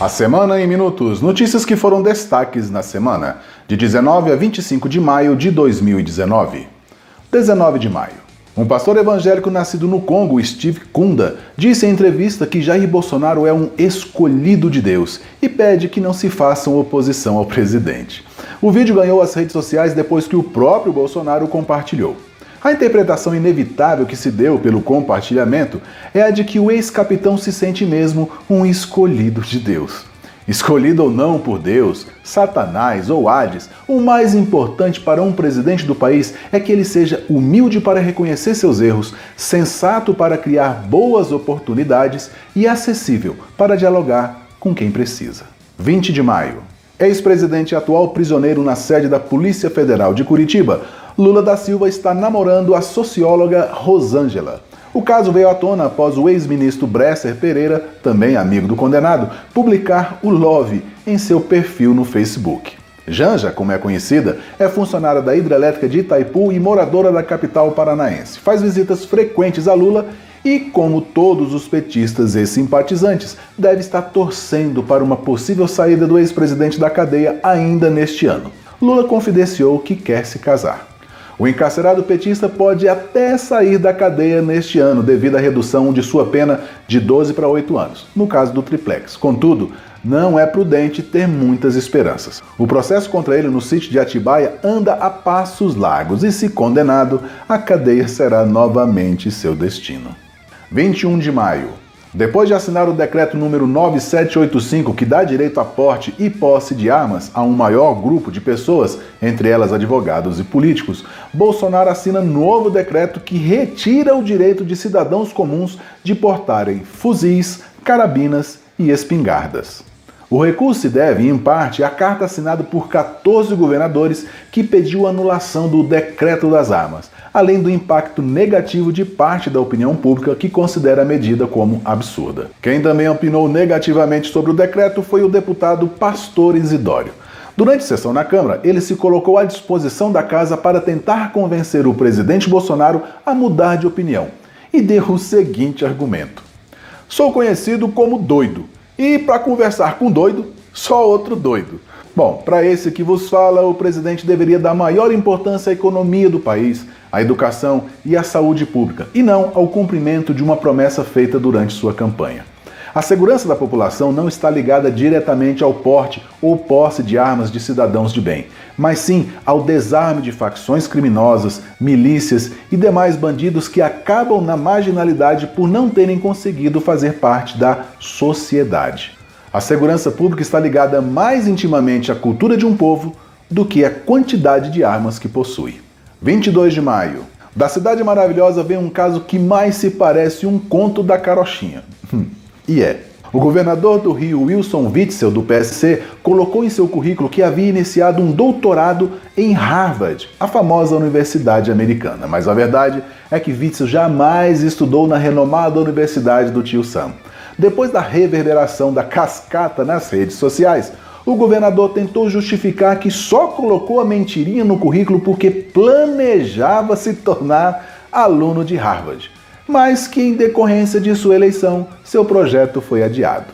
A Semana em Minutos. Notícias que foram destaques na semana, de 19 a 25 de maio de 2019. 19 de maio. Um pastor evangélico nascido no Congo, Steve Kunda, disse em entrevista que Jair Bolsonaro é um escolhido de Deus e pede que não se façam oposição ao presidente. O vídeo ganhou as redes sociais depois que o próprio Bolsonaro compartilhou. A interpretação inevitável que se deu pelo compartilhamento é a de que o ex-capitão se sente mesmo um escolhido de Deus. Escolhido ou não por Deus, Satanás ou Hades, o mais importante para um presidente do país é que ele seja humilde para reconhecer seus erros, sensato para criar boas oportunidades e acessível para dialogar com quem precisa. 20 de maio. Ex-presidente e atual prisioneiro na sede da Polícia Federal de Curitiba, Lula da Silva está namorando a socióloga Rosângela. O caso veio à tona após o ex-ministro Bresser Pereira, também amigo do condenado, publicar o Love em seu perfil no Facebook. Janja, como é conhecida, é funcionária da Hidrelétrica de Itaipu e moradora da capital paranaense. Faz visitas frequentes a Lula e, como todos os petistas e simpatizantes, deve estar torcendo para uma possível saída do ex-presidente da cadeia ainda neste ano. Lula confidenciou que quer se casar. O encarcerado petista pode até sair da cadeia neste ano devido à redução de sua pena de 12 para 8 anos, no caso do triplex. Contudo, não é prudente ter muitas esperanças. O processo contra ele no sítio de Atibaia anda a passos largos e, se condenado, a cadeia será novamente seu destino. 21 de maio. Depois de assinar o decreto número 9785, que dá direito a porte e posse de armas a um maior grupo de pessoas, entre elas advogados e políticos, Bolsonaro assina novo decreto que retira o direito de cidadãos comuns de portarem fuzis, carabinas e espingardas. O recurso se deve, em parte, à carta assinada por 14 governadores que pediu a anulação do decreto das armas, além do impacto negativo de parte da opinião pública que considera a medida como absurda. Quem também opinou negativamente sobre o decreto foi o deputado Pastor Isidório. Durante sessão na Câmara, ele se colocou à disposição da casa para tentar convencer o presidente Bolsonaro a mudar de opinião e deu o seguinte argumento: "Sou conhecido como doido. E para conversar com doido, só outro doido." Bom, para esse que vos fala, o presidente deveria dar maior importância à economia do país, à educação e à saúde pública, e não ao cumprimento de uma promessa feita durante sua campanha. A segurança da população não está ligada diretamente ao porte ou posse de armas de cidadãos de bem, mas sim ao desarme de facções criminosas, milícias e demais bandidos que acabam na marginalidade por não terem conseguido fazer parte da sociedade. A segurança pública está ligada mais intimamente à cultura de um povo do que à quantidade de armas que possui. 22 de maio. Da Cidade Maravilhosa vem um caso que mais se parece um conto da carochinha. E é. O governador do Rio, Wilson Witzel, do PSC, colocou em seu currículo que havia iniciado um doutorado em Harvard, a famosa universidade americana. Mas a verdade é que Witzel jamais estudou na renomada Universidade do Tio Sam. Depois da reverberação da cascata nas redes sociais, o governador tentou justificar que só colocou a mentirinha no currículo porque planejava se tornar aluno de Harvard, mas que, em decorrência de sua eleição, seu projeto foi adiado.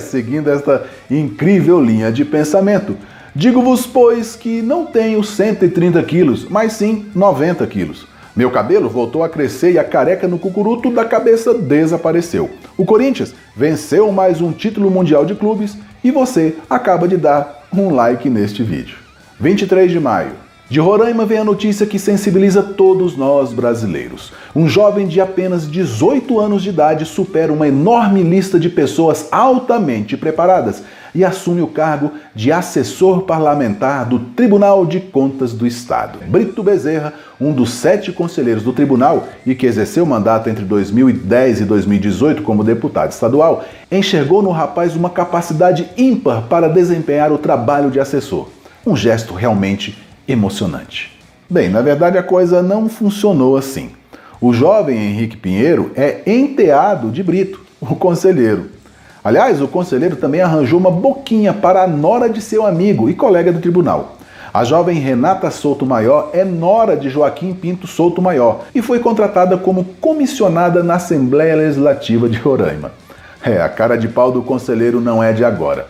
Seguindo esta incrível linha de pensamento, digo-vos, pois, que não tenho 130 quilos, mas sim 90 quilos. Meu cabelo voltou a crescer e a careca no cucuruto da cabeça desapareceu. O Corinthians venceu mais um título mundial de clubes e você acaba de dar um like neste vídeo. 23 de maio. De Roraima vem a notícia que sensibiliza todos nós brasileiros. Um jovem de apenas 18 anos de idade supera uma enorme lista de pessoas altamente preparadas e assume o cargo de assessor parlamentar do Tribunal de Contas do Estado. Brito Bezerra, um dos 7 conselheiros do tribunal e que exerceu mandato entre 2010 e 2018 como deputado estadual, enxergou no rapaz uma capacidade ímpar para desempenhar o trabalho de assessor. Um gesto realmente emocionante. Bem, na verdade a coisa não funcionou assim. O jovem Henrique Pinheiro é enteado de Brito, o conselheiro. Aliás, o conselheiro também arranjou uma boquinha para a nora de seu amigo e colega do tribunal. A jovem Renata Souto Maior é nora de Joaquim Pinto Souto Maior e foi contratada como comissionada na Assembleia Legislativa de Roraima. A cara de pau do conselheiro não é de agora.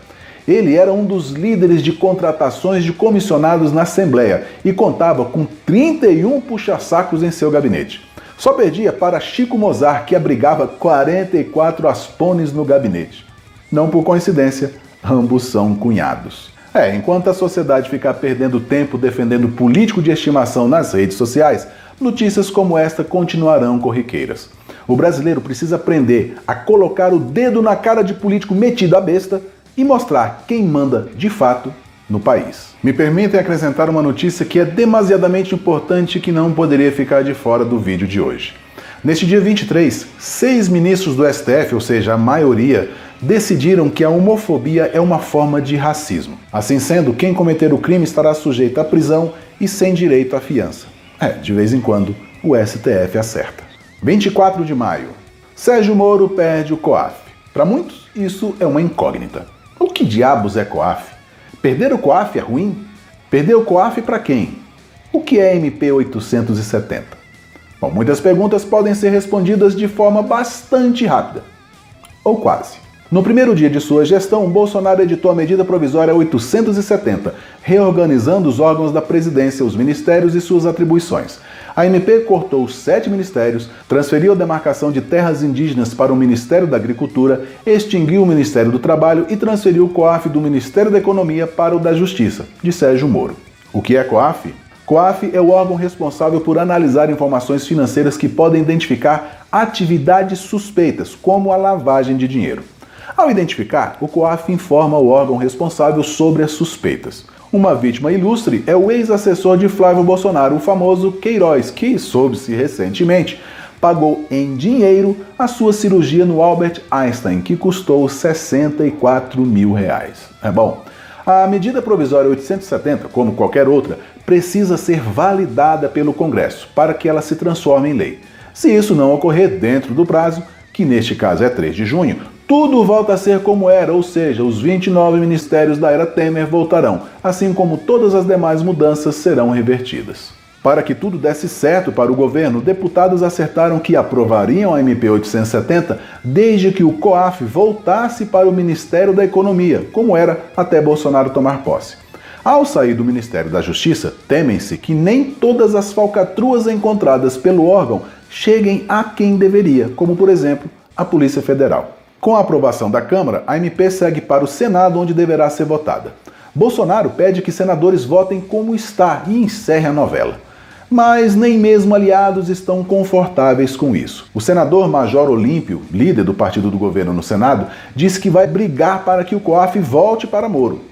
Ele era um dos líderes de contratações de comissionados na Assembleia e contava com 31 puxa-sacos em seu gabinete. Só perdia para Chico Mozart, que abrigava 44 aspones no gabinete. Não por coincidência, ambos são cunhados. Enquanto a sociedade ficar perdendo tempo defendendo político de estimação nas redes sociais, notícias como esta continuarão corriqueiras. O brasileiro precisa aprender a colocar o dedo na cara de político metido à besta e mostrar quem manda de fato no país. Me permitem acrescentar uma notícia que é demasiadamente importante e que não poderia ficar de fora do vídeo de hoje. Neste dia 23, 6 ministros do STF, ou seja, a maioria, decidiram que a homofobia é uma forma de racismo. Assim sendo, quem cometer o crime estará sujeito à prisão e sem direito à fiança. De vez em quando, o STF acerta. 24 de maio. Sérgio Moro perde o COAF. Para muitos, isso é uma incógnita. O que diabos é COAF? Perder o COAF é ruim? Perder o COAF para quem? O que é MP 870? Bom, muitas perguntas podem ser respondidas de forma bastante rápida. Ou quase. No primeiro dia de sua gestão, Bolsonaro editou a medida provisória 870, reorganizando os órgãos da presidência, os ministérios e suas atribuições. A MP cortou 7 ministérios, transferiu a demarcação de terras indígenas para o Ministério da Agricultura, extinguiu o Ministério do Trabalho e transferiu o COAF do Ministério da Economia para o da Justiça, de Sérgio Moro. O que é COAF? COAF é o órgão responsável por analisar informações financeiras que podem identificar atividades suspeitas, como a lavagem de dinheiro. Ao identificar, o COAF informa o órgão responsável sobre as suspeitas. Uma vítima ilustre é o ex-assessor de Flávio Bolsonaro, o famoso Queiroz, que, soube-se recentemente, pagou em dinheiro a sua cirurgia no Albert Einstein, que custou 64 mil reais. Bom, a medida provisória 870, como qualquer outra, precisa ser validada pelo Congresso para que ela se transforme em lei. Se isso não ocorrer dentro do prazo, que neste caso é 3 de junho, tudo volta a ser como era, ou seja, os 29 ministérios da era Temer voltarão, assim como todas as demais mudanças serão revertidas. Para que tudo desse certo para o governo, deputados acertaram que aprovariam a MP 870 desde que o COAF voltasse para o Ministério da Economia, como era até Bolsonaro tomar posse. Ao sair do Ministério da Justiça, temem-se que nem todas as falcatruas encontradas pelo órgão cheguem a quem deveria, como por exemplo, a Polícia Federal. Com a aprovação da Câmara, a MP segue para o Senado, onde deverá ser votada. Bolsonaro pede que senadores votem como está e encerre a novela. Mas nem mesmo aliados estão confortáveis com isso. O senador Major Olímpio, líder do partido do governo no Senado, disse que vai brigar para que o COAF volte para Moro.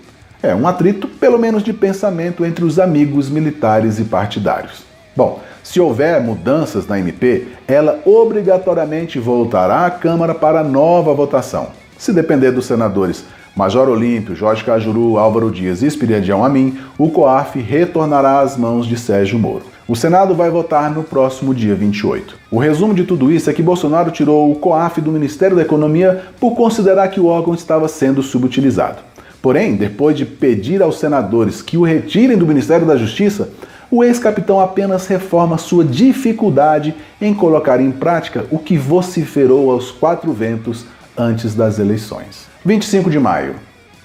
É um atrito, pelo menos de pensamento, entre os amigos militares e partidários. Bom, se houver mudanças na MP, ela obrigatoriamente voltará à Câmara para nova votação. Se depender dos senadores Major Olímpio, Jorge Cajuru, Álvaro Dias e Espiridião Amin, o COAF retornará às mãos de Sérgio Moro. O Senado vai votar no próximo dia 28. O resumo de tudo isso é que Bolsonaro tirou o COAF do Ministério da Economia por considerar que o órgão estava sendo subutilizado. Porém, depois de pedir aos senadores que o retirem do Ministério da Justiça, o ex-capitão apenas reforma sua dificuldade em colocar em prática o que vociferou aos 4 ventos antes das eleições. 25 de maio.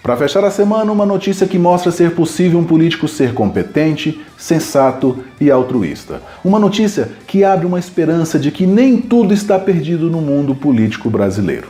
Para fechar a semana, uma notícia que mostra ser possível um político ser competente, sensato e altruísta. Uma notícia que abre uma esperança de que nem tudo está perdido no mundo político brasileiro.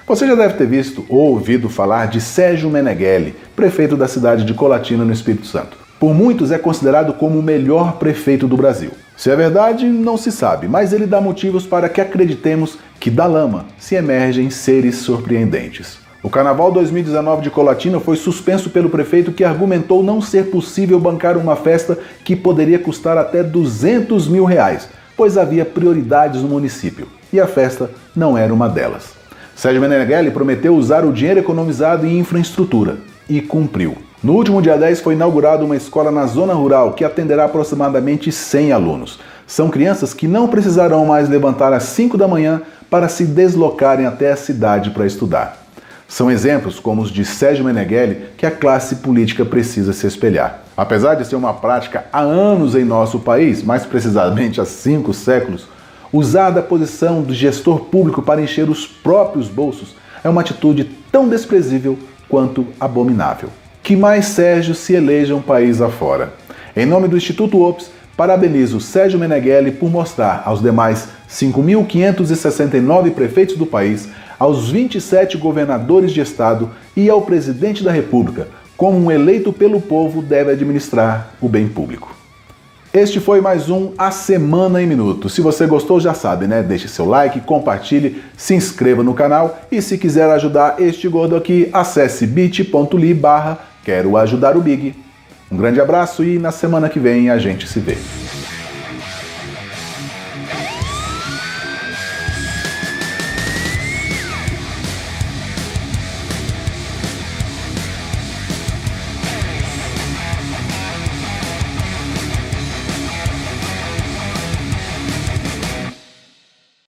Você já deve ter visto ou ouvido falar de Sérgio Meneghelli, prefeito da cidade de Colatina, no Espírito Santo. Por muitos é considerado como o melhor prefeito do Brasil. Se é verdade, não se sabe, mas ele dá motivos para que acreditemos que da lama se emergem seres surpreendentes. O Carnaval 2019 de Colatina foi suspenso pelo prefeito, que argumentou não ser possível bancar uma festa que poderia custar até 200 mil reais, pois havia prioridades no município, e a festa não era uma delas. Sérgio Meneghelli prometeu usar o dinheiro economizado em infraestrutura, e cumpriu. No último dia 10 foi inaugurada uma escola na zona rural que atenderá aproximadamente 100 alunos. São crianças que não precisarão mais levantar às 5 da manhã para se deslocarem até a cidade para estudar. São exemplos como os de Sérgio Meneghelli que a classe política precisa se espelhar. Apesar de ser uma prática há anos em nosso país, mais precisamente há 5 séculos, usar da posição do gestor público para encher os próprios bolsos É uma atitude tão desprezível quanto abominável. Que mais Sérgio se eleja um país afora. Em nome do Instituto OPS, parabenizo Sérgio Meneghelli por mostrar aos demais 5.569 prefeitos do país, aos 27 governadores de estado e ao presidente da República como um eleito pelo povo deve administrar o bem público. Este foi mais um A Semana em Minutos. Se você gostou, já sabe, né? Deixe seu like, compartilhe, se inscreva no canal e se quiser ajudar este gordo aqui, acesse bit.ly/quero ajudar o Big. Um grande abraço e na semana que vem a gente se vê.